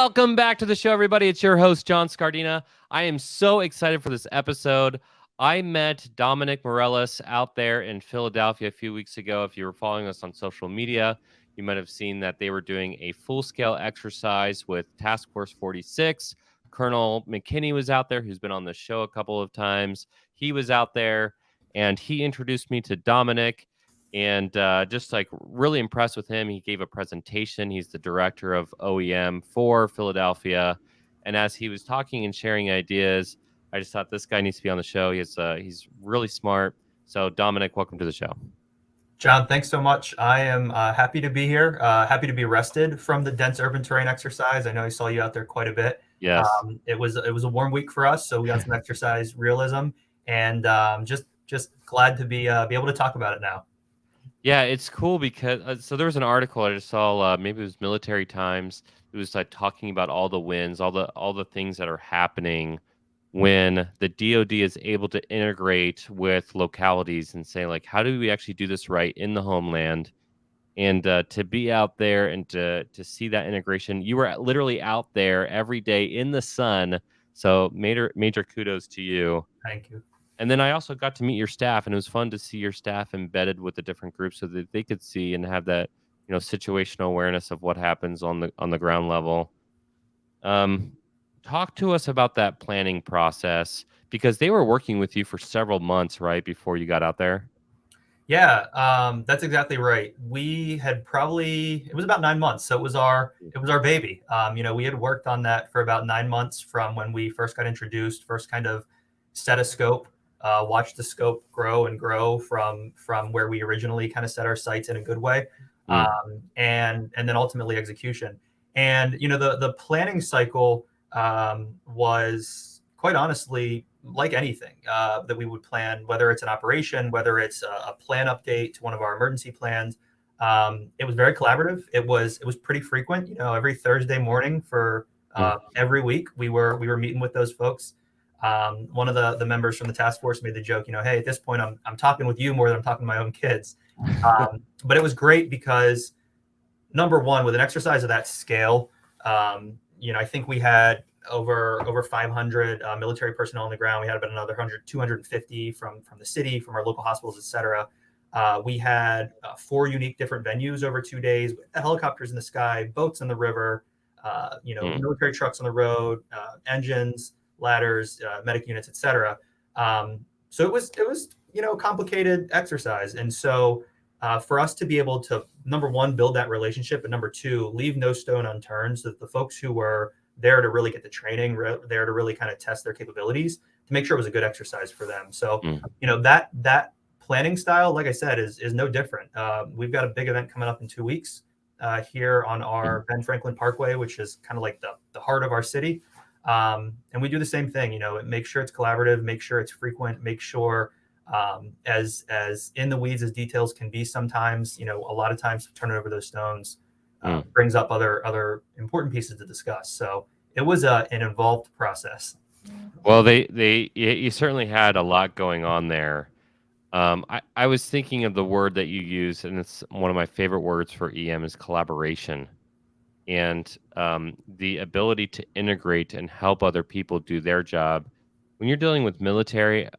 Welcome back to the show, everybody. It's your host, John Scardina. I am so excited for this episode. I met Dominick Mireles out there in Philadelphia a few weeks ago. If you were following us on social media, you might have seen that they were doing a full-scale exercise with Task Force 46. Colonel McKinney was out there, who's been on the show a couple of times. He was out there, and he introduced me to Dominick. And just like really impressed with him. He gave a presentation. He's the director of OEM for Philadelphia. And as he was talking and sharing ideas, I just thought this guy needs to be on the show. He's really smart. So Dominick, welcome to the show. John, thanks so much. I am happy to be here. Happy to be rested from the dense urban terrain exercise. I know I saw you out there quite a bit. Yes. It was a warm week for us, so we got some exercise realism, and just glad to be able to talk about it now. Yeah, it's cool because so there was an article I just saw. Maybe it was Military Times. It was like talking about all the wins, all the things that are happening when the DoD is able to integrate with localities and say, like, how do we actually do this right in the homeland? And to be out there and to see that integration, you were literally out there every day in the sun. So major kudos to you. Thank you. And then I also got to meet your staff, and it was fun to see your staff embedded with the different groups so that they could see and have that, situational awareness of what happens on the ground level. Talk to us about that planning process, because they were working with you for several months, right, before you got out there? Yeah, that's exactly right. We had it was about 9 months. So it was our baby. We had worked on that for about 9 months from when we first got introduced, first kind of set a scope, watched the scope grow and grow from where we originally kind of set our sights in a good way. And then ultimately execution. And, the planning cycle was quite honestly like anything that we would plan, whether it's an operation, whether it's a plan update to one of our emergency plans. It was very collaborative. It was pretty frequent. Every Thursday morning for every week we were meeting with those folks. One of the members from the task force made the joke, hey, at this point I'm talking with you more than I'm talking to my own kids. But it was great because, number one, with an exercise of that scale, I think we had over 500 military personnel on the ground. We had about another 250 from the city, from our local hospitals, et cetera. We had 4 unique different venues over 2 days, with helicopters in the sky, boats in the river, military trucks on the road, engines, ladders, medic units, et cetera. So it was complicated exercise. And so for us to be able to, number one, build that relationship, and number two, leave no stone unturned, so that the folks who were there to really get the training, there to really kind of test their capabilities, to make sure it was a good exercise for them. So, that planning style, like I said, is no different. We've got a big event coming up in 2 weeks here on our Ben Franklin Parkway, which is kind of like the heart of our city. And we do the same thing, make sure it's collaborative, make sure it's frequent, make sure as in the weeds as details can be sometimes, a lot of times turning over those stones brings up other important pieces to discuss. So it was an involved process. Well, you certainly had a lot going on there. I was thinking of the word that you use, and it's one of my favorite words for EM, is collaboration. And the ability to integrate and help other people do their job. When you're dealing with military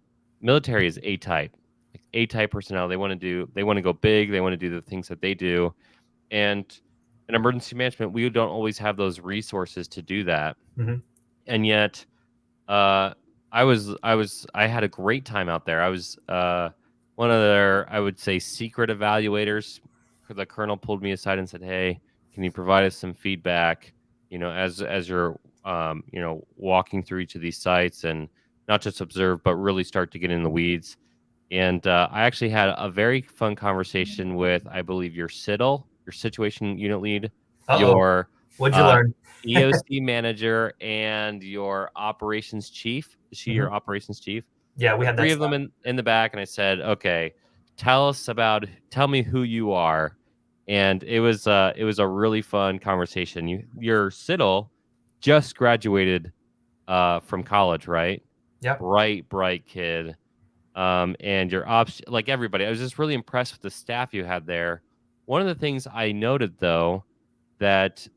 is A-type. Like A-type personnel, they want to go big, they want to do the things that they do. And in emergency management, we don't always have those resources to do that. Mm-hmm. And yet, I had a great time out there. I was one of their, I would say, secret evaluators. The colonel pulled me aside and said, "Hey, can you provide us some feedback? As you're walking through each of these sites, and not just observe, but really start to get in the weeds." And I actually had a very fun conversation with, I believe, your SIDL, your situation unit lead, your what'd you learn? EOC manager, and your operations chief. Is she your operations chief? Yeah, we had 3 of them in the back, and I said, "Okay, tell me who you are." And it was a really fun conversation. Your SIDL just graduated from college, right? Yeah. Bright kid. And your ops, like everybody, I was just really impressed with the staff you had there. One of the things I noted, though, that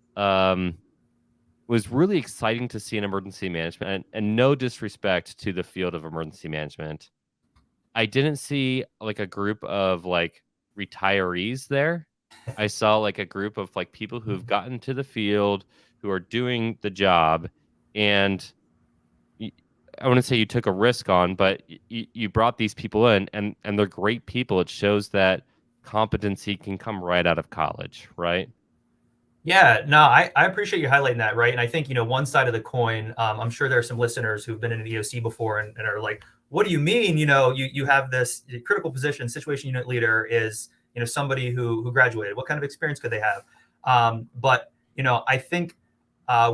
was really exciting to see in emergency management, and no disrespect to the field of emergency management. I didn't see like a group of like retirees there. I saw like a group of like people who've gotten to the field, who are doing the job, and I wouldn't say you took a risk on, but you brought these people in, and they're great people. It shows that competency can come right out of college, right? Yeah, no, I appreciate you highlighting that, right? And I think, one side of the coin, I'm sure there are some listeners who've been in an EOC before and are like, what do you mean? You have this critical position, situation unit leader is, somebody who graduated. What kind of experience could they have? But I think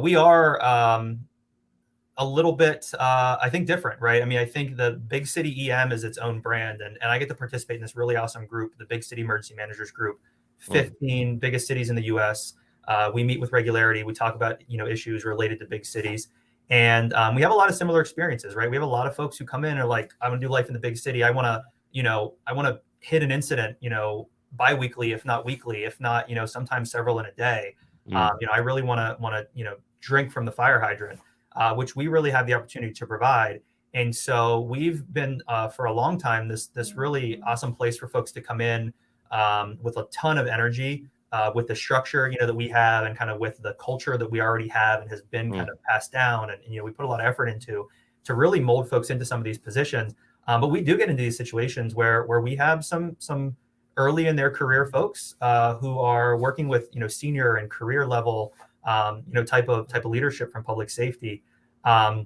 we are a little bit, I think, different, right? I mean, I think the Big City EM is its own brand, and I get to participate in this really awesome group, the Big City Emergency Managers Group, 15 biggest cities in the U.S. We meet with regularity. We talk about issues related to big cities, and we have a lot of similar experiences, right? We have a lot of folks who come in and are like, "I want to do life in the big city. I want to hit an incident, biweekly, if not weekly, if not sometimes several in a day. I really want to drink from the fire hydrant, which we really have the opportunity to provide." And so we've been for a long time this really awesome place for folks to come in with a ton of energy. With the structure, that we have, and kind of with the culture that we already have and has been kind of passed down, and we put a lot of effort into to really mold folks into some of these positions. But we do get into these situations where we have some early in their career folks who are working with senior and career level type of leadership from public safety. I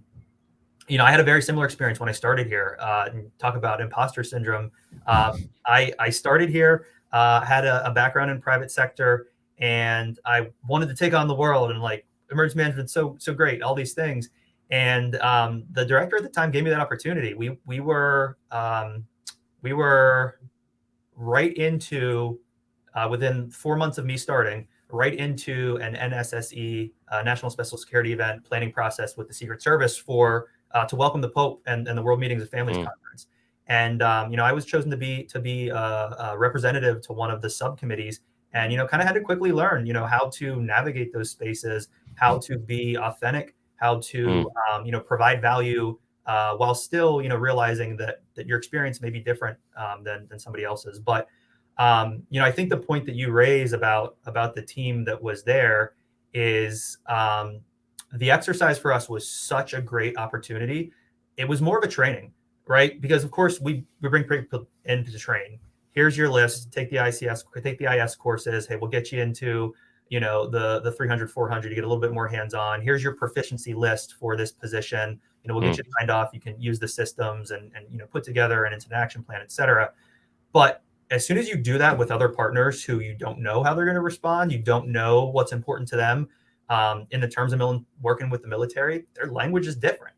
had a very similar experience when I started here. And talk about imposter syndrome. I started here. Had a background in private sector, and I wanted to take on the world, and like emergency management, so great, all these things. And the director at the time gave me that opportunity. We were right into within 4 months of me starting, right into an NSSE National Special Security Event planning process with the Secret Service for to welcome the Pope and the World Meetings of Families Conference. And I was chosen to be a representative to one of the subcommittees, and kind of had to quickly learn how to navigate those spaces, how to be authentic, how to provide value while still realizing that your experience may be different than somebody else's. But I think the point that you raise about the team that was there is the exercise for us was such a great opportunity. It was more of a training. Right? Because of course we bring people in to train. Here's your list. Take the IS courses. Hey, we'll get you into, the 300, 400. You get a little bit more hands-on. Here's your proficiency list for this position. We'll get you signed off. You can use the systems and put together an incident action plan, et cetera. But as soon as you do that with other partners who you don't know how they're going to respond, you don't know what's important to them in the terms of working with the military, their language is different.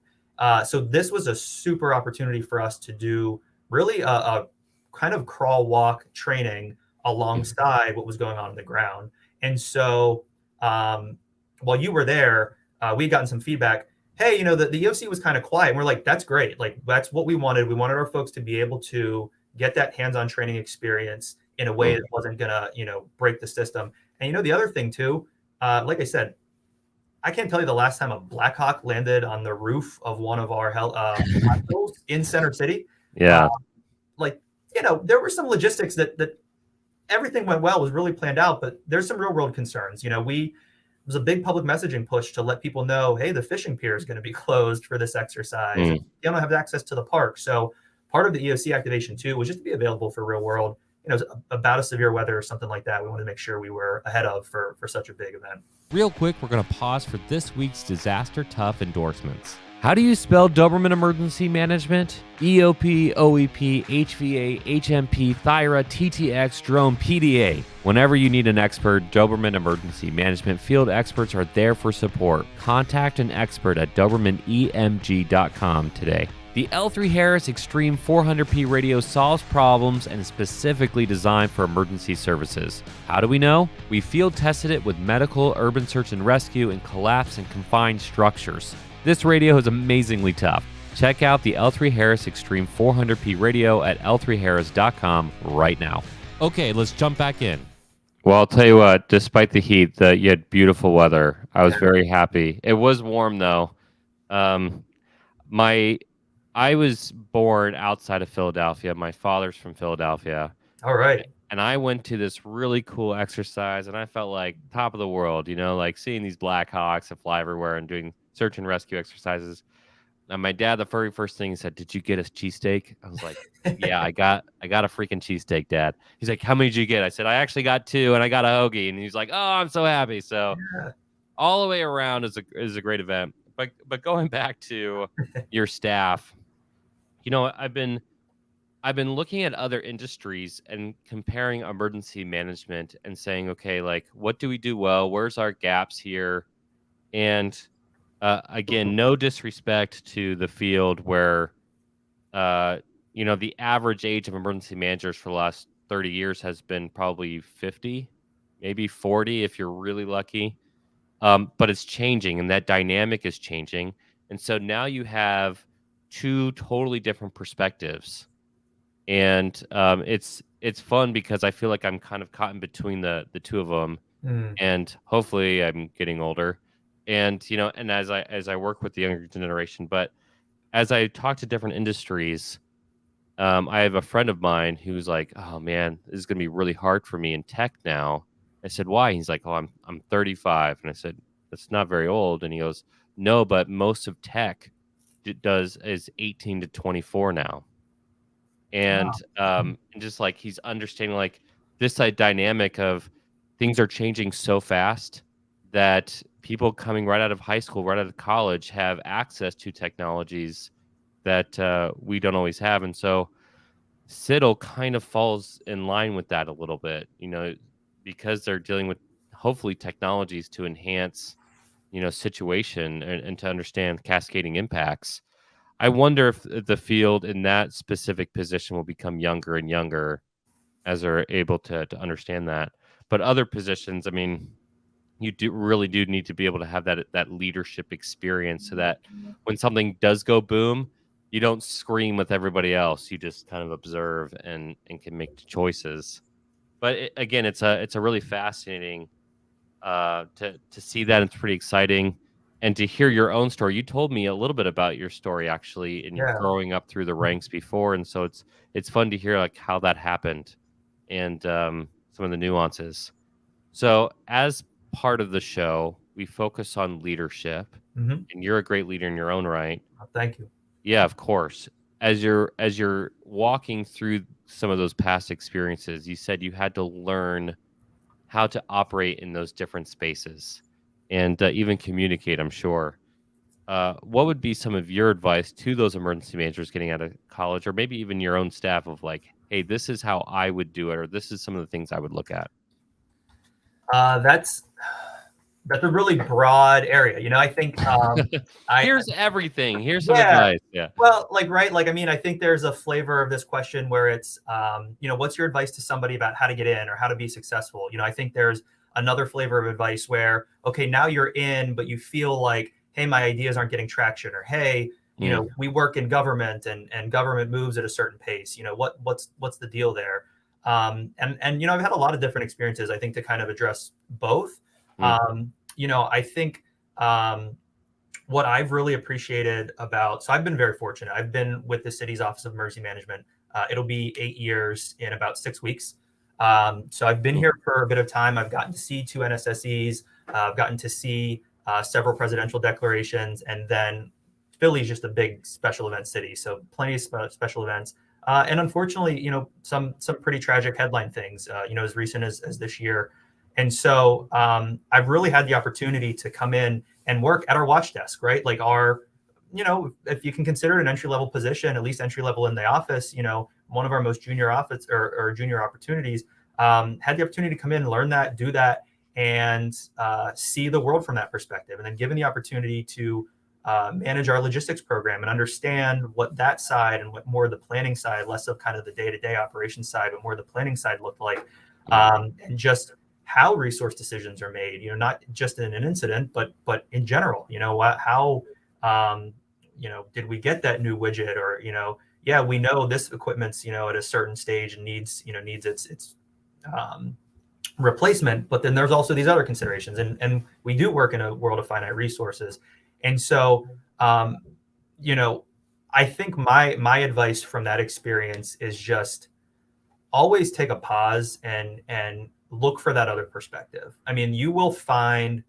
So this was a super opportunity for us to do really a kind of crawl walk training alongside what was going on the ground. And so while you were there, we'd gotten some feedback. Hey, the EOC was kind of quiet. And we're like, that's great. Like, that's what we wanted. We wanted our folks to be able to get that hands-on training experience in a way that wasn't going to, break the system. And, the other thing too, like I said, I can't tell you the last time a Black Hawk landed on the roof of one of our hospitals in Center City. Yeah. There were some logistics that everything went well, was really planned out, but there's some real world concerns. It was a big public messaging push to let people know, hey, the fishing pier is going to be closed for this exercise. You don't have access to the park. So part of the EOC activation too was just to be available for real world, about a severe weather or something like that. We wanted to make sure we were ahead of for such a big event. Real quick, we're going to pause for this week's Disaster Tough endorsements. How do you spell Doberman Emergency Management? EOP, OEP, HVA, HMP, Thyra, TTX, Drone, PDA. Whenever you need an expert, Doberman Emergency Management field experts are there for support. Contact an expert at DobermanEMG.com today. The L3 Harris Extreme 400p radio solves problems and is specifically designed for emergency services. How do we know? We field tested it with medical, urban search and rescue, and collapse and confined structures. This radio is amazingly tough. Check out the L3 Harris Extreme 400p radio at L3Harris.com right now. Okay, let's jump back in. Well, I'll tell you what, despite the heat, you had beautiful weather. I was Yeah. very happy. It was warm though. Um, my I was born outside of Philadelphia. My father's from Philadelphia, All right. and I went to this really cool exercise, and I felt like top of the world, like seeing these Black Hawks that fly everywhere and doing search and rescue exercises. And my dad, the very first thing he said, "Did you get a cheesesteak?" I was like, "Yeah, I got a freaking cheesesteak, Dad." He's like, "How many did you get?" I said, "I actually got two, and I got a hoagie." And he's like, "Oh, I'm so happy." So Yeah. all the way around is a great event. But going back to your staff, I've been looking at other industries and comparing emergency management and saying, okay, like what do we do well? Where's our gaps here? And again, no disrespect to the field where uh, the average age of emergency managers for the last 30 years has been probably 50, maybe 40 if you're really lucky. But it's changing, and that dynamic is changing. And so now you have two totally different perspectives, and it's fun because I feel like I'm kind of caught in between the two of them, Mm, and hopefully I'm getting older, and and as I work with the younger generation, but as I talk to different industries, I have a friend of mine who's like, "Oh man, this is gonna be really hard for me in tech now." I said, "Why?" He's like, "Oh, I'm 35," and I said, "That's not very old." And he goes, "No, but most of tech does is 18 to 24 now." And just like he's understanding like this dynamic of things are changing so fast that people coming right out of high school, right out of college, have access to technologies that we don't always have, and so Siddle kind of falls in line with that a little bit, because they're dealing with hopefully technologies to enhance, situation and to understand cascading impacts. I wonder if the field in that specific position will become younger and younger as they're able to understand that. But other positions, I mean, you do need to be able to have that leadership experience so that when something does go boom, you don't scream with everybody else. You just kind of observe and can make choices. But again, it's a really fascinating to see that. It's pretty exciting, and to hear your own story. You told me a little bit about your story actually in your yeah. growing up through the ranks before, and so it's fun to hear like how that happened and some of the nuances. So, as part of the show, we focus on leadership, Hmm. and you're a great leader in your own right. Thank you. Yeah, of course. As you're walking through some of those past experiences, you said you had to learn how to operate in those different spaces and even communicate, I'm sure. What would be some of your advice to those emergency managers getting out of college, or maybe even your own staff of like, hey, this is how I would do it, or this is some of the things I would look at? That's a really broad area. I think I Here's everything. Here's some yeah. advice. Yeah. Well, like, right, like, I mean, I think there's a flavor of this question where it's, what's your advice to somebody about how to get in or how to be successful? I think there's another flavor of advice where, okay, now you're in, but you feel like, hey, my ideas aren't getting traction, or hey, Mm, we work in government and government moves at a certain pace. What's the deal there? And I've had a lot of different experiences, I think, to kind of address both. mm, I think what I've really appreciated about, so I've been very fortunate. I've been with the city's Office of Emergency Management. It'll be 8 years in about 6 weeks. So I've been mm, here for a bit of time. I've gotten to see two NSSEs. I've gotten to see several presidential declarations, and then Philly's just a big special event city, so plenty of special events. And unfortunately, some pretty tragic headline things. As recent as this year. And so I've really had the opportunity to come in and work at our watch desk, right? Like if you can consider it an entry level position, at least entry level in the office, one of our most junior office or junior opportunities, had the opportunity to come in, learn that, do that, and see the world from that perspective. And then given the opportunity to manage our logistics program and understand what that side and what more of the planning side, less of kind of the day-to-day operations side, but more of the planning side looked like, mm, and just how resource decisions are made, not just in an incident, but in general, how, did we get that new widget, or, yeah, we know this equipment's, at a certain stage and needs its um, replacement, but then there's also these other considerations, and we do work in a world of finite resources. And so you know, I think my advice from that experience is just always take a pause and look for that other perspective. I mean, you will find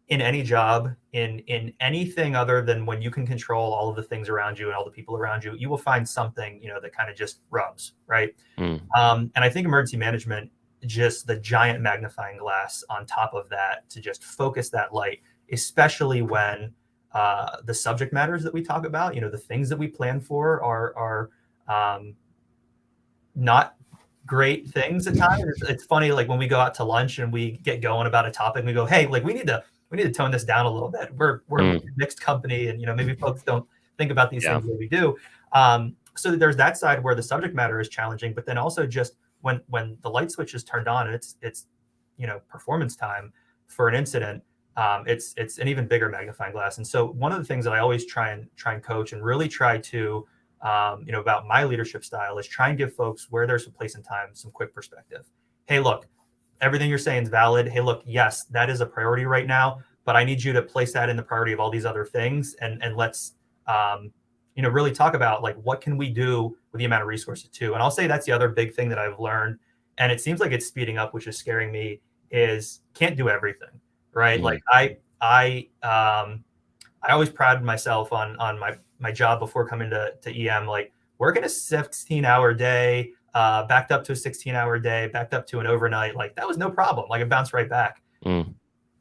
in any job, in anything other than when you can control all of the things around you and all the people around you, you will find something, that kind of just rubs, right? And I think emergency management, just the giant magnifying glass on top of that to just focus that light, especially when the subject matters that we talk about, the things that we plan for are not great things at times. It's funny, like when we go out to lunch and we get going about a topic, and we go, hey, like we need to tone this down a little bit. We're a mixed company, and maybe folks don't think about these things the way we do. So there's that side where the subject matter is challenging, but then also just when the light switch is turned on and it's performance time for an incident, it's an even bigger magnifying glass. And so one of the things that I always try and coach and really try to about my leadership style is try and give folks, where there's a place and time, some quick perspective. Hey, look, everything you're saying is valid. Hey, look, yes, that is a priority right now, but I need you to place that in the priority of all these other things. And let's, really talk about like, what can we do with the amount of resources too? And I'll say that's the other big thing that I've learned. And it seems like it's speeding up, which is scaring me, is can't do everything, right? Like I always prided myself on my job before coming to EM, like working a 16-hour day, backed up to a 16-hour day, backed up to an overnight. Like that was no problem. Like it bounced right back.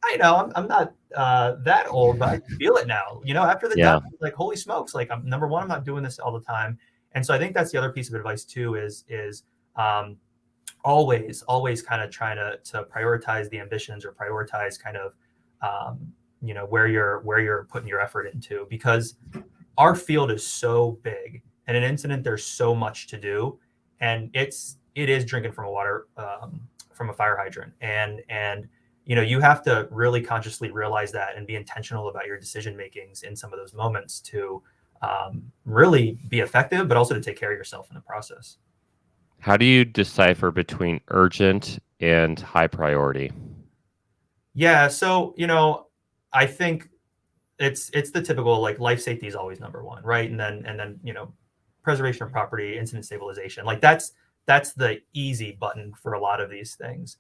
I know I'm not that old, but I feel it now. After the job, like holy smokes! Like I'm number one, I'm not doing this all the time. And so I think that's the other piece of advice too is always kind of trying to prioritize the ambitions or prioritize kind of where you're putting your effort into, because our field is so big, and an incident, there's so much to do, and it is drinking from a fire hydrant, and you have to really consciously realize that and be intentional about your decision makings in some of those moments to really be effective, but also to take care of yourself in the process. How do you decipher between urgent and high priority? Yeah, so I think it's the typical, like, life safety is always number one, right? And then preservation of property, incident stabilization, like that's the easy button for a lot of these things.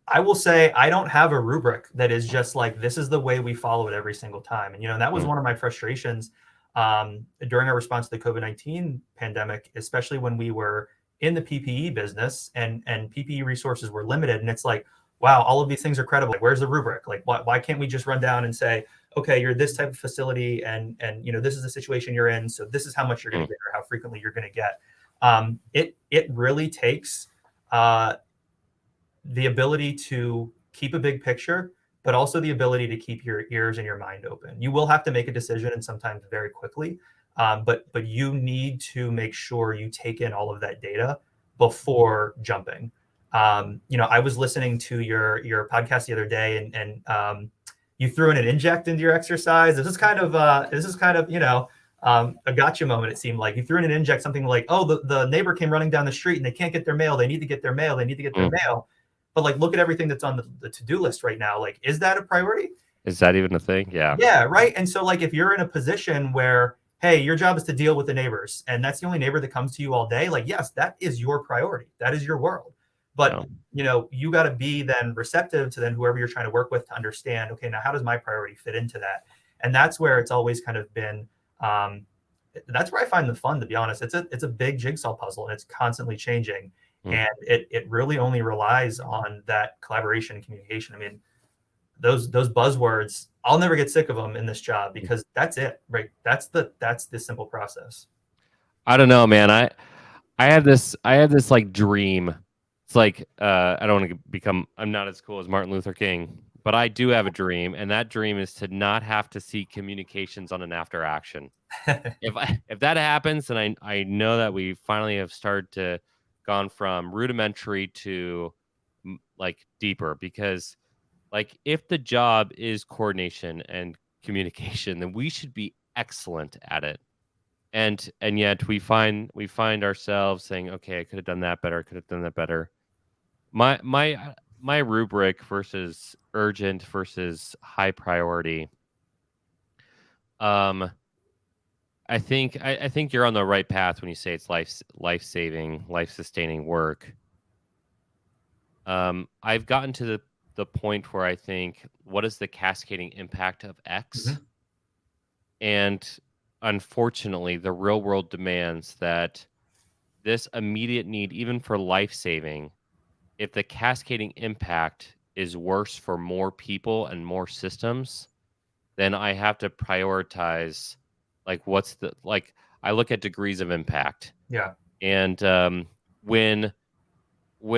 I will say I don't have a rubric that is just like, this is the way we follow it every single time. And that was one of my frustrations during our response to the COVID-19 pandemic, especially when we were in the PPE business and PPE resources were limited. And it's like, wow, all of these things are credible. Like, where's the rubric? Like, why can't we just run down and say, okay, you're this type of facility, and this is the situation you're in, so this is how much you're going to get or how frequently you're going to get. It really takes the ability to keep a big picture, but also the ability to keep your ears and your mind open. You will have to make a decision, and sometimes very quickly, but you need to make sure you take in all of that data before jumping. I was listening to your podcast the other day, and you threw in an inject into your exercise. This is kind of a gotcha moment. It seemed like you threw in an inject, something like, oh, the neighbor came running down the street and they can't get their mail. They need to get their mail. They need to get their mail. But like, look at everything that's on the to-do list right now. Like, is that a priority? Is that even a thing? Yeah. Yeah, right. And so like, if you're in a position where, hey, your job is to deal with the neighbors, and that's the only neighbor that comes to you all day, like, yes, that is your priority. That is your world. But you got to be then receptive to then whoever you're trying to work with to understand, okay, now how does my priority fit into that? And that's where it's always kind of been, that's where I find the fun, to be honest. It's a big jigsaw puzzle, and it's constantly changing. And it really only relies on that collaboration and communication. I mean, those buzzwords, I'll never get sick of them in this job, because that's it, right? That's the simple process. I don't know, man. I have this like dream. It's like, I don't want to become, I'm not as cool as Martin Luther King, but I do have a dream, and that dream is to not have to see communications on an after action. If that happens, then I know that we finally have started to gone from rudimentary to like deeper, because like, if the job is coordination and communication, then we should be excellent at it. And yet we find ourselves saying, okay, I could have done that better. I could have done that better. My rubric versus urgent versus high priority. I think you're on the right path when you say it's life-saving, life-sustaining work. I've gotten to the point where I think, what is the cascading impact of X? Mhm. And unfortunately, the real world demands that this immediate need, even for life-saving, if the cascading impact is worse for more people and more systems, then I have to prioritize, like, I look at degrees of impact. Yeah. And when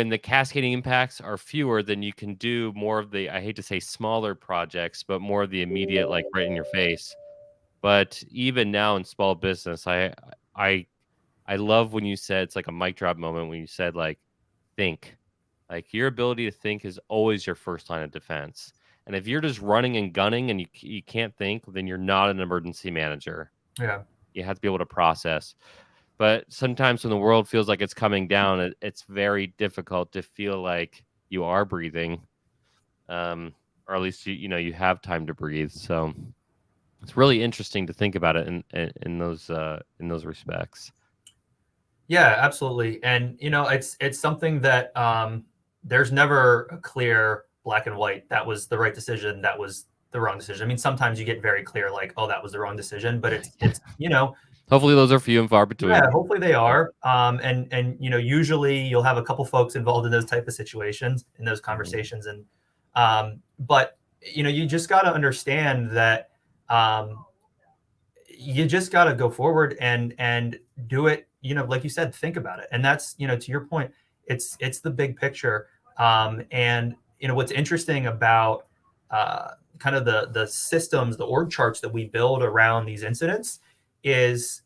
the cascading impacts are fewer, then you can do more of the, I hate to say smaller projects, but more of the immediate, like right in your face. But even now in small business, I I love when you said, it's like a mic drop moment when you said, like, think. Like, your ability to think is always your first line of defense. And if you're just running and gunning and you can't think, then you're not an emergency manager. Yeah. You have to be able to process. But sometimes when the world feels like it's coming down, it's very difficult to feel like you are breathing, or at least you have time to breathe. So it's really interesting to think about it in those respects. Yeah, absolutely. And it's something that there's never a clear black and white. That was the right decision. That was the wrong decision. I mean, sometimes you get very clear, like, oh, that was the wrong decision. But it's Hopefully, those are few and far between. yeah, hopefully they But, are. And usually you'll have a couple folks involved in those type of situations, in those mhm. conversations. And but you just got to understand that um, you just got to go forward and do it, like you said, think about it. And that's, to your point, it's the big picture. And what's interesting about kind of the systems, the org charts that we build around these incidents is,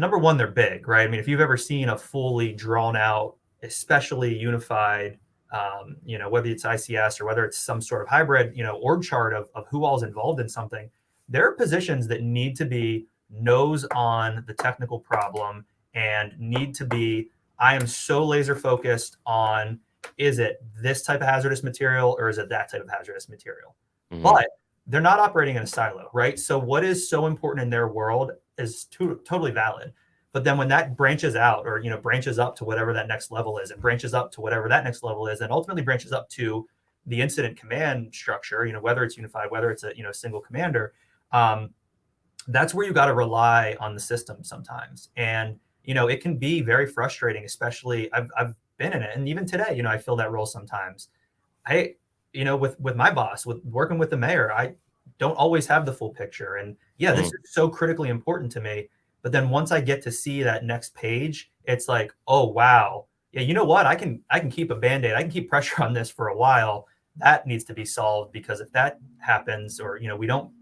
number one, they're big, right? I mean, if you've ever seen a fully drawn out, especially unified, whether it's ICS or whether it's some sort of hybrid, org chart of who all is involved in something, there are positions that need to be nose on the technical problem and need to be, I am so laser focused on, is it this type of hazardous material or is it that type of hazardous material? Mhm. But they're not operating in a silo, right? So what is so important in their world is totally valid. But then when that branches out, or branches up to whatever that next level is, and branches up to whatever that next level is, and ultimately branches up to the incident command structure, whether it's unified, whether it's a single commander, um, that's where you got to rely on the system sometimes. And it can be very frustrating, especially I've been in it, and even today, I feel that role sometimes. I, with my boss, with working with the mayor, I don't always have the full picture. And yeah, this Mhm. is so critically important to me. But then once I get to see that next page, it's like, oh wow, yeah, you know what? I can keep a band-aid. I can keep pressure on this for a while. That needs to be solved, because if that happens, or we don't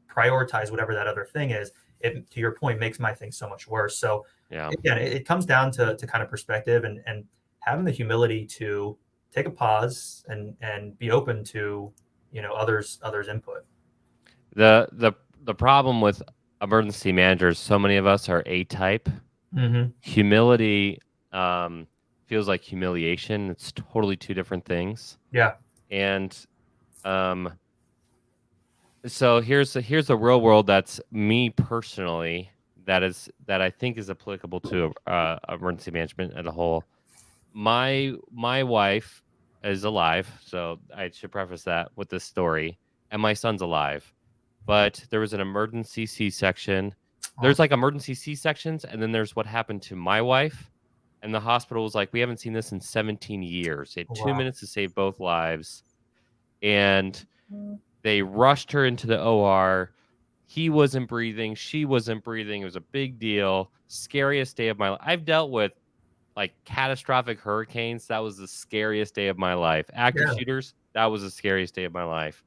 prioritize whatever that other thing is, it, to your point, makes my thing so much worse. So Yeah. again, it comes down to kind of perspective, and having the humility to take a pause and be open to others input. The problem with emergency managers, so many of us are A type. Hmm. Humility feels like humiliation. It's totally two different things. Yeah. And um, so here's a real world that's me personally, that I think is applicable to emergency management as a whole. My wife is alive, so I should preface that with this story, and my son's alive. But there was an emergency C-section. Oh, There's like emergency C-sections, and then there's what happened to my wife. And the hospital was like, we haven't seen this in 17 years. It had two wow. minutes to save both lives. And they rushed her into the OR. He wasn't breathing. She wasn't breathing. It was a big deal. Scariest day of my life. I've dealt with like catastrophic hurricanes. That was the scariest day of my life. Active Yeah. shooters. That was the scariest day of my life.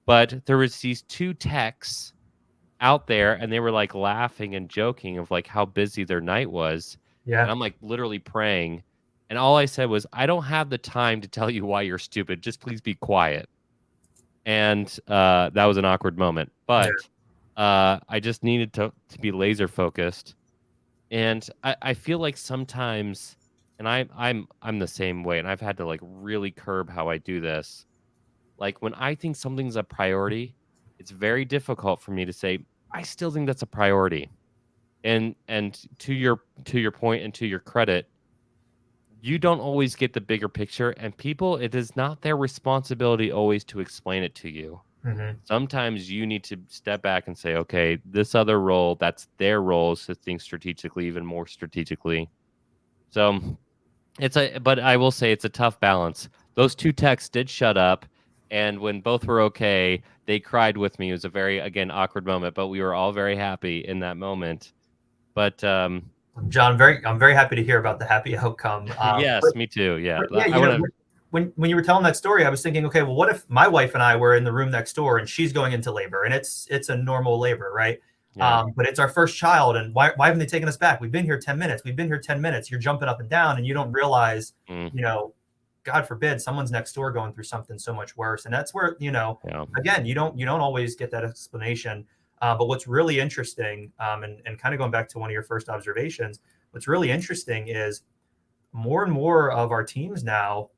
But there was these two techs out there, and they were like laughing and joking of like how busy their night was. And Yeah. I'm like literally praying. And all I said was, I don't have the time to tell you why you're stupid. Just please be quiet. And that was an awkward moment. Yeah. But I just needed to be laser focused. And I feel like sometimes and I'm the same way, and I've had to like really curb how I do this. Like when I think something's a priority, it's very difficult for me to say I still think that's a priority. And to your point and to your credit, you don't always get the bigger picture, and people, it is not their responsibility always to explain it to you. Hmm. Sometimes you need to step back and say, okay, this other role, that's their role, is to think strategically, even more strategically. So but I will say it's a tough balance. Those two techs did shut up, and when both were okay, they cried with me. It was a very, again, awkward moment, but we were all very happy in that moment. But John, I'm very happy to hear about the happy outcome. yes, me too. Yeah, But yeah, I want to. when you were telling that story, I was thinking, okay, well, what if my wife and I were in the room next door and she's going into labor, and it's a normal labor, right? Yeah. But it's our first child, and why haven't they taken us back? We've been here 10 minutes. We've been here 10 minutes. You're jumping up and down, and you don't realize, Mm, you know, God forbid, someone's next door going through something so much worse. And that's where, yeah. again, you don't always get that explanation. But what's really interesting, and kind of going back to one of your first observations, what's really interesting is more and more of our teams now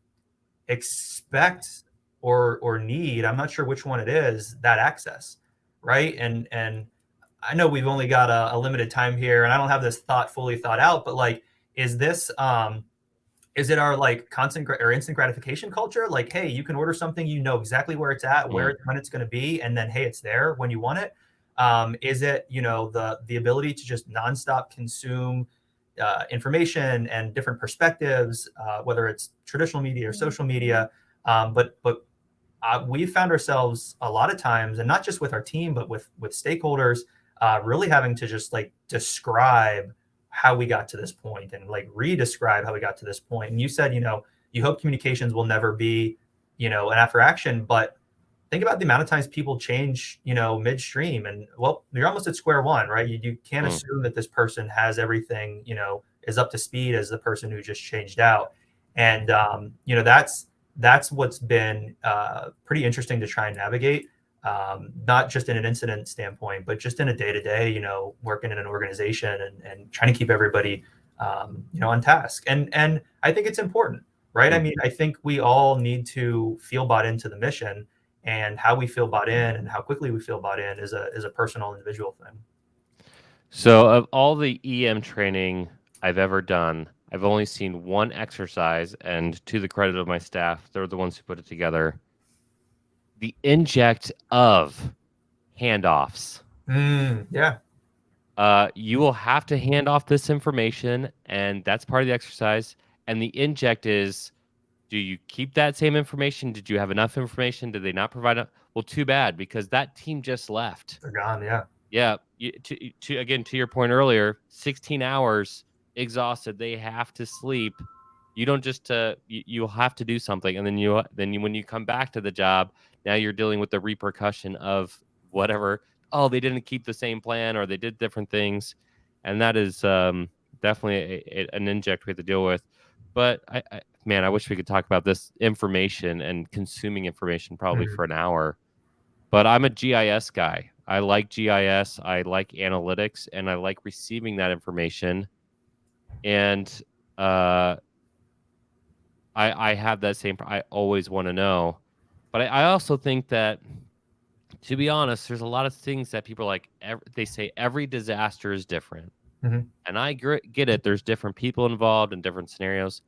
expect or need, I'm not sure which one it is, that access, right? And I know we've only got a limited time here, and I don't have this thought fully thought out, but like, is this is it our like constant or instant gratification culture? Like, hey, you can order something, you know exactly where it's at, Mm, when it's going to be, and then hey, it's there when you want it. Is it, the ability to just nonstop consume information and different perspectives, whether it's traditional media or social media? But we found ourselves a lot of times, and not just with our team, but with stakeholders, really having to just like describe how we got to this point and like re-describe how we got to this point. And you said, you hope communications will never be, an after action, but think about the amount of times people change, midstream, and well, you're almost at square one, right? You can't mm. assume that this person has everything, is up to speed as the person who just changed out. And that's what's been pretty interesting to try and navigate, not just in an incident standpoint, but just in a day to day, working in an organization and trying to keep everybody, on task. And I think it's important, right? I Mm. mean, I think we all need to feel bought into the mission, and how we feel bought in and how quickly we feel bought in is a personal individual thing. So, of all the EM training I've ever done, I've only seen one exercise, and to the credit of my staff, they're the ones who put it together. The inject of handoffs. Yeah. You will have to hand off this information, and that's part of the exercise. And the inject is, do you keep that same information? Did you have enough information? Did they not provide it? Well, too bad, because that team just left. They're gone. Yeah. Yeah. To again, to your point earlier, 16 hours exhausted. They have to sleep. You don't just you'll have to do something, and when you come back to the job, now you're dealing with the repercussion of whatever. Oh, they didn't keep the same plan, or they did different things, and that is definitely an inject we have to deal with. But man, I wish we could talk about this information and consuming information probably Mhm. for an hour. But I'm a GIS guy. I like GIS, I like analytics, and I like receiving that information. And uh, I have that same. I always want to know, but I also think that, to be honest, there's a lot of things that people are like. They say every disaster is different, Mhm. and I get it. There's different people involved in different scenarios,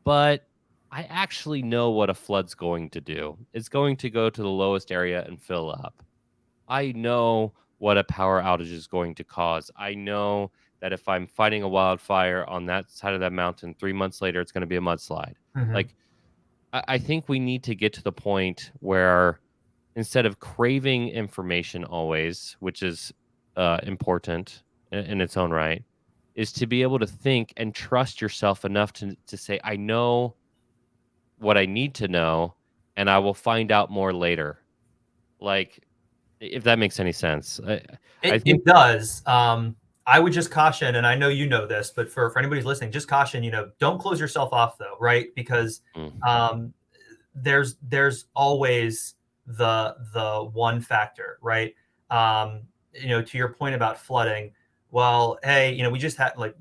but I actually know what a flood's going to do. It's going to go to the lowest area and fill up. I know what a power outage is going to cause. I know that if I'm fighting a wildfire on that side of that mountain, 3 months later, it's going to be a mudslide. Mhm. Like, I think we need to get to the point where, instead of craving information always, which is important in its own right, is to be able to think and trust yourself enough to say, I know what I need to know, and I will find out more later. Like, if that makes any sense. I think. It does. I would just caution, and I know you know this, but for anybody who's listening, just caution. Don't close yourself off though, right? Because Mm, um, there's always the one factor, right? To your point about flooding. Well, hey, we just had like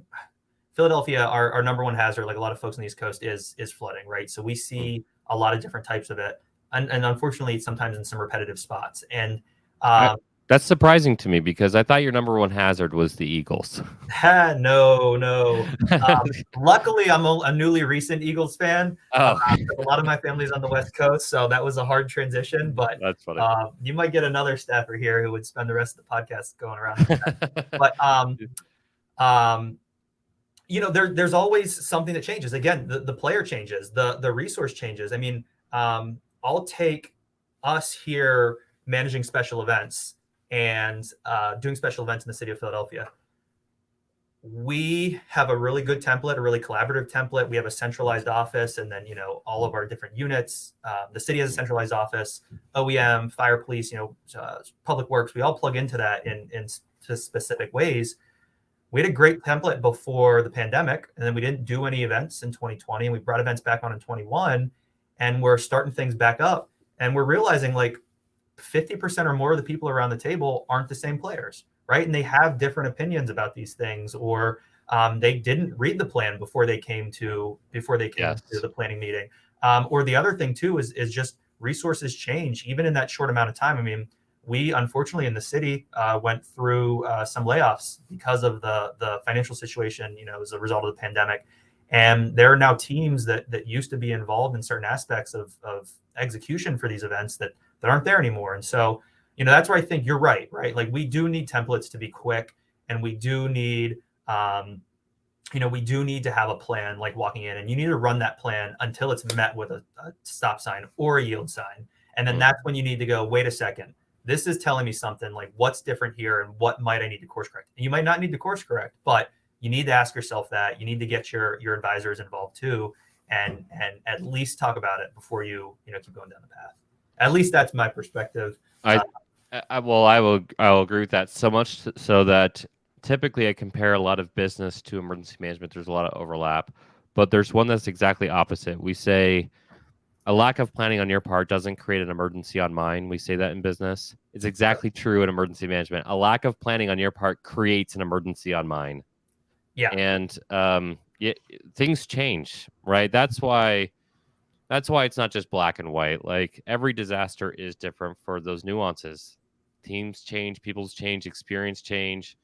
Philadelphia, our number one hazard, like a lot of folks on the East Coast, is flooding, right? So we see a lot of different types of it, and unfortunately, sometimes in some repetitive spots. And that's surprising to me because I thought your number one hazard was the Eagles. no. Luckily, I'm a newly recent Eagles fan. Oh, A lot of my family's on the West Coast, so that was a hard transition. But that's funny. you might get another staffer here who would spend the rest of the podcast going around. But there's always something that changes. Again, the player changes, the resource changes. I mean, I'll take us here managing special events and doing special events in the city of Philadelphia. We have a really good template, a really collaborative template. We have a centralized office, and then all of our different units. The city has a centralized office, OEM, fire, police, public works. We all plug into that in specific ways. We had a great template before the pandemic, and then we didn't do any events in 2020, and we brought events back on in 21, and we're starting things back up, and we're realizing like 50% or more of the people around the table aren't the same players, right? And they have different opinions about these things, or they didn't read the plan before they came to the planning meeting. Or the other thing too is just resources change even in that short amount of time. I mean, we unfortunately in the city went through some layoffs because of the financial situation, as a result of the pandemic. And there are now teams that used to be involved in certain aspects of execution for these events that aren't there anymore. And so, that's where I think you're right? Like we do need templates to be quick, and we do need, we do need to have a plan like walking in, and you need to run that plan until it's met with a stop sign or a yield sign. And then that's when you need to go, wait a second, this is telling me something, like what's different here and what might I need to course correct? And you might not need to course correct, but you need to ask yourself that. You need to get your advisors involved too, and at least talk about it before you keep going down the path. At least that's my perspective. I will agree with that so much so that typically I compare a lot of business to emergency management. There's a lot of overlap, but there's one that's exactly opposite. We say a lack of planning on your part doesn't create an emergency on mine. We say that in business. It's exactly true in emergency management. A lack of planning on your part creates an emergency on mine. Yeah. And things change, right? That's why it's not just black and white. Like every disaster is different for those nuances. Teams change, people's change, experience change.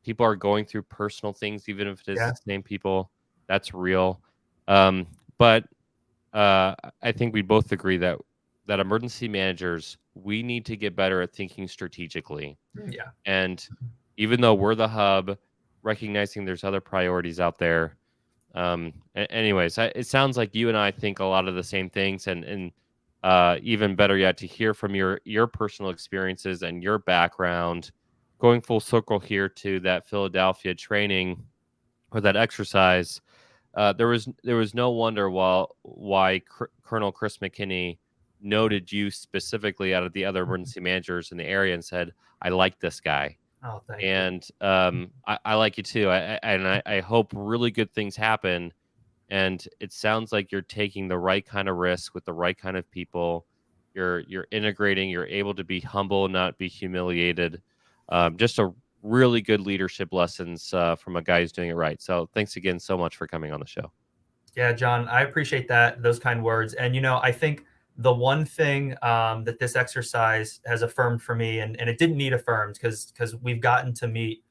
People are going through personal things, even if it is the same people. That's real. But I think we both agree that emergency managers, we need to get better at thinking strategically. Yeah. And even though we're the hub, recognizing there's other priorities out there. Anyways, it sounds like you and I think a lot of the same things, and even better yet, to hear from your personal experiences and your background, going full circle here to that Philadelphia training or that exercise. There was no wonder why Colonel Chris McKinney noted you specifically out of the other emergency managers in the area and said, "I like this guy." Oh, thank you. I like you too. I hope really good things happen. And it sounds like you're taking the right kind of risk with the right kind of people. You're integrating. You're able to be humble, not be humiliated. Just a really good leadership lessons from a guy who's doing it right. So thanks again so much for coming on the show. Yeah, John, I appreciate those kind words. And, I think the one thing that this exercise has affirmed for me, and it didn't need affirmed because we've gotten to meet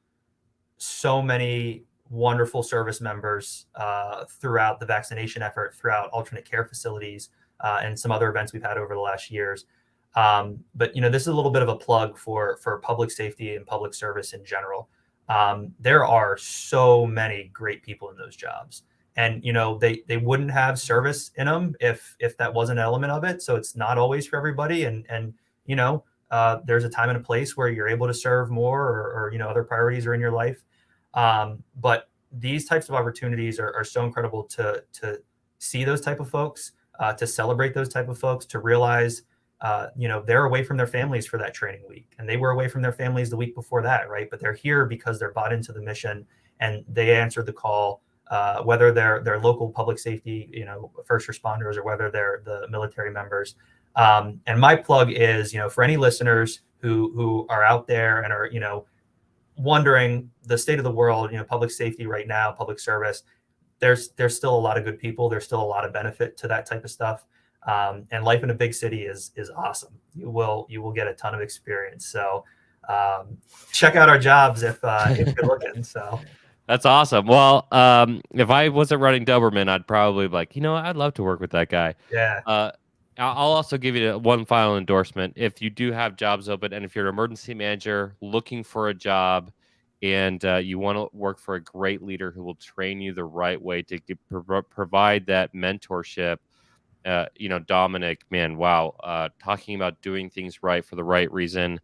so many wonderful service members throughout the vaccination effort, throughout alternate care facilities, and some other events we've had over the last years. But this is a little bit of a plug for public safety and public service in general. There are so many great people in those jobs, and they wouldn't have service in them if that wasn't an element of it. So it's not always for everybody, and there's a time and a place where you're able to serve more, or other priorities are in your life. But these types of opportunities are so incredible to see those type of folks, to celebrate those type of folks, to realize they're away from their families for that training week, and they were away from their families the week before that, right? But they're here because they're bought into the mission, and they answered the call, whether they're local public safety, first responders, or whether they're the military members. And my plug is, for any listeners who are out there and are, wondering the state of the world, public safety right now, public service, there's still a lot of good people. There's still a lot of benefit to that type of stuff. And life in a big city is awesome. You will get a ton of experience. So check out our jobs if you're looking. So That's awesome. Well, if I wasn't running Doberman, I'd probably be like, I'd love to work with that guy. yeah, I'll also give you one final endorsement. If you do have jobs open, and if you're an emergency manager looking for a job, and you want to work for a great leader who will train you the right way to provide that mentorship, Dominick, man, wow, talking about doing things right for the right reason.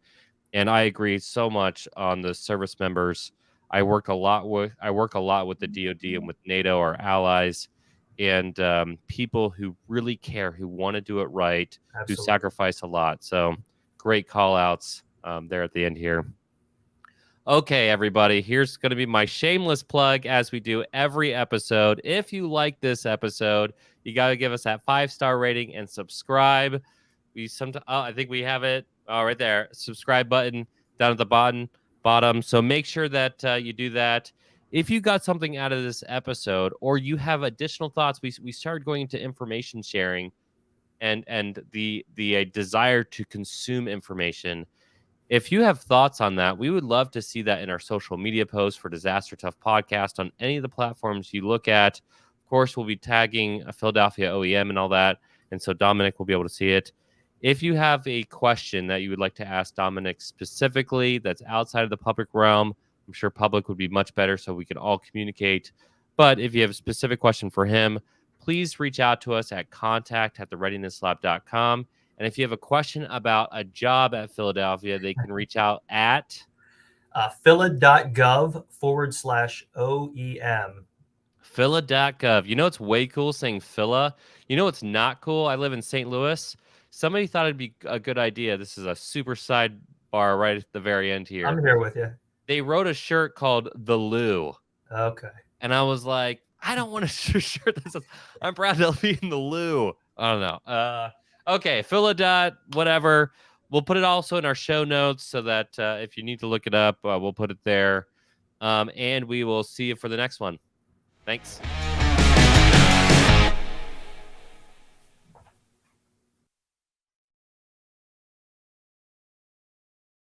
And I agree so much on the service members. I work a lot with the DoD and with NATO, our allies, and people who really care, who want to do it right, who absolutely. sacrifice a lot. So great call outs there at the end here. Okay, everybody, here's going to be my shameless plug as we do every episode. If you like this episode, you got to give us that 5-star rating and subscribe. I think we have it right there. Subscribe button down at the bottom. So make sure that you do that. If you got something out of this episode, or you have additional thoughts, we started going into information sharing and the desire to consume information. If you have thoughts on that, we would love to see that in our social media posts for Disaster Tough Podcast on any of the platforms you look at. Of course, we'll be tagging a Philadelphia OEM and all that, and so Dominick will be able to see it. If you have a question that you would like to ask Dominick specifically that's outside of the public realm, I'm sure public would be much better so we can all communicate. But if you have a specific question for him, please reach out to us at contact@thereadinesslab.com. And if you have a question about a job at Philadelphia, they can reach out at phila.gov/OEM. Phila.gov. It's way cool saying Phila. It's not cool. I live in St. Louis. Somebody thought it'd be a good idea. This is a super sidebar right at the very end here. I'm here with you. They wrote a shirt called The Lou. Okay. And I was like, I don't want a shirt that says I'm proud to be in the Lou. I don't know. Okay, Phila. Whatever. We'll put it also in our show notes so that if you need to look it up, we'll put it there. And we will see you for the next one. Thanks.